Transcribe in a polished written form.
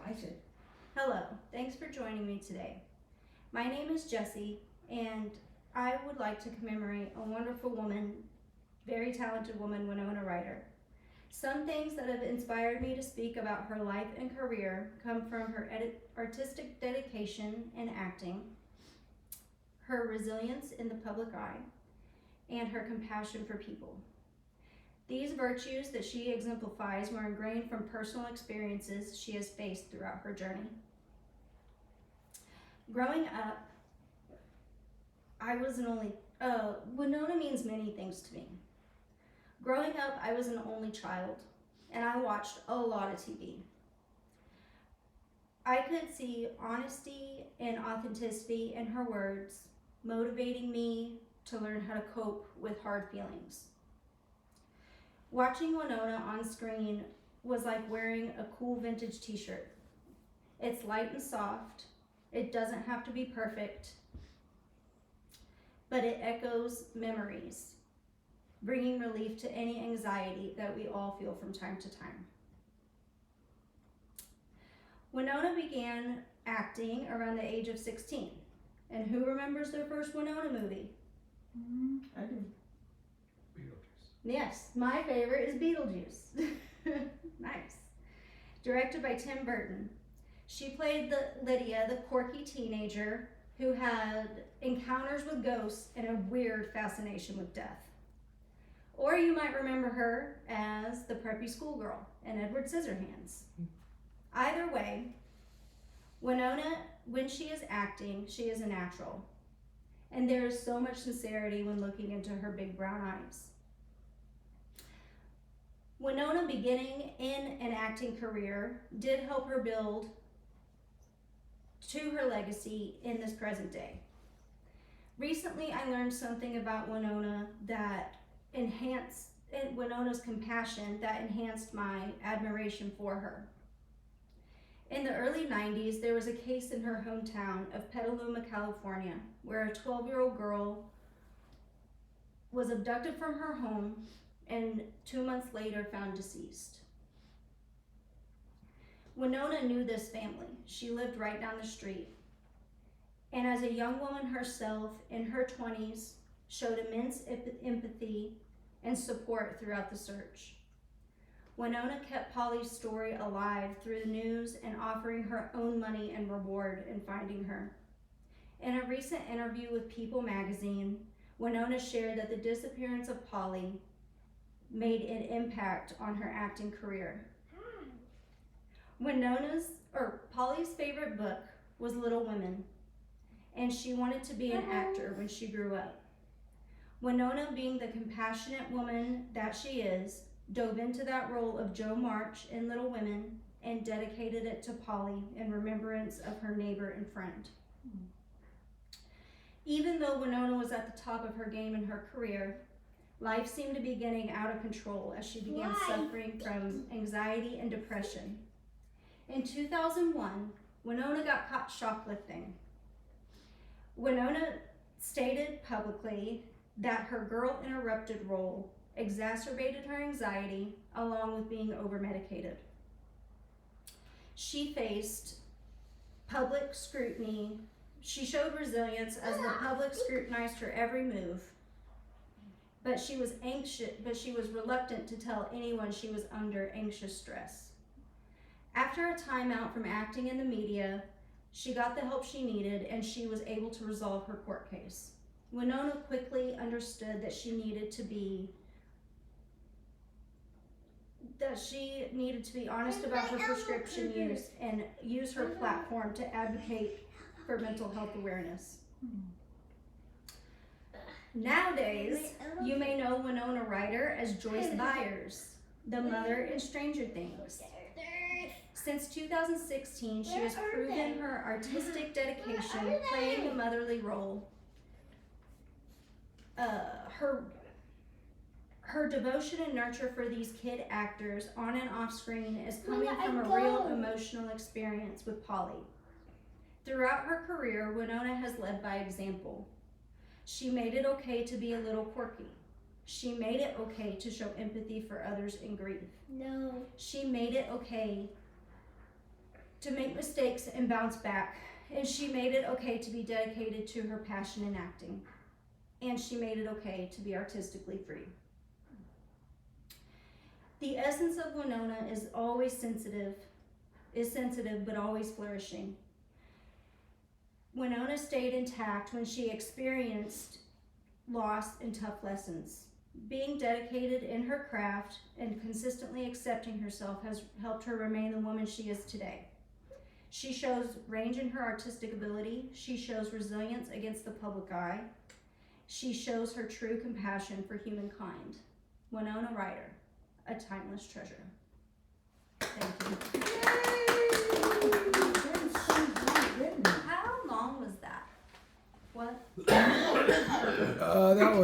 excited. Hello, thanks for joining me today. My name is Jessie, and I would like to commemorate a wonderful woman, very talented woman, Winona Ryder. Some things that have inspired me to speak about her life and career come from her artistic dedication in acting, her resilience in the public eye, and her compassion for people. These virtues that she exemplifies were ingrained from personal experiences she has faced throughout her journey. Growing up, I was an only, Winona means many things to me. Growing up, I was an only child, and I watched a lot of TV. I could see honesty and authenticity in her words, motivating me to learn how to cope with hard feelings. Watching Winona on screen was like wearing a cool vintage t-shirt. It's light and soft. It doesn't have to be perfect, but it echoes memories, bringing relief to any anxiety that we all feel from time to time. Winona began acting around the age of 16. And who remembers their first Winona movie? I do. Beetlejuice. Yes, my favorite is Beetlejuice. Nice. Directed by Tim Burton. She played Lydia, the quirky teenager who had encounters with ghosts and a weird fascination with death. Or you might remember her as the preppy schoolgirl in Edward Scissorhands. Either way, Winona, when she is acting, she is a natural. And there is so much sincerity when looking into her big brown eyes. Winona beginning in an acting career did help her build to her legacy in this present day. Recently, I learned something about Winona that enhanced Winona's compassion that enhanced my admiration for her. In the early 90s, there was a case in her hometown of Petaluma, California, where a 12-year-old girl was abducted from her home and 2 months later found deceased. Winona knew this family. She lived right down the street. And as a young woman herself, in her 20s, showed immense empathy and support throughout the search. Winona kept Polly's story alive through the news and offering her own money and reward in finding her. In a recent interview with People magazine, Winona shared that the disappearance of Polly made an impact on her acting career. Polly's favorite book was Little Women, and she wanted to be an actor when she grew up. Winona, being the compassionate woman that she is, dove into that role of Jo March in Little Women and dedicated it to Polly in remembrance of her neighbor and friend. Even though Winona was at the top of her game in her career, life seemed to be getting out of control as she began suffering from anxiety and depression. In 2001, Winona got caught shoplifting. Winona stated publicly that her Girl Interrupted role exacerbated her anxiety along with being over-medicated. She faced public scrutiny. She showed resilience as the public scrutinized her every move, but she was reluctant to tell anyone she was under anxious stress. After a timeout from acting in the media, she got the help she needed and she was able to resolve her court case. Winona quickly understood that she needed to be honest about her prescription use and use her platform to advocate for mental health awareness. Nowadays, you may know Winona Ryder as Joyce Byers, the mother in Stranger Things. Since 2016, she has proven her artistic dedication playing a motherly role. Her devotion and nurture for these kid actors on and off screen is coming from a real emotional experience with Polly. Throughout her career, Winona has led by example. She made it okay to be a little quirky. She made it okay to show empathy for others in grief. No. She made it okay to make mistakes and bounce back. And she made it okay to be dedicated to her passion in acting. And she made it okay to be artistically free. The essence of Winona is always sensitive but always flourishing. Winona stayed intact when she experienced loss and tough lessons. Being dedicated in her craft and consistently accepting herself has helped her remain the woman she is today. She shows range in her artistic ability. She shows resilience against the public eye. She shows her true compassion for humankind. Winona Ryder, a timeless treasure. Thank you. How long was that? What? That was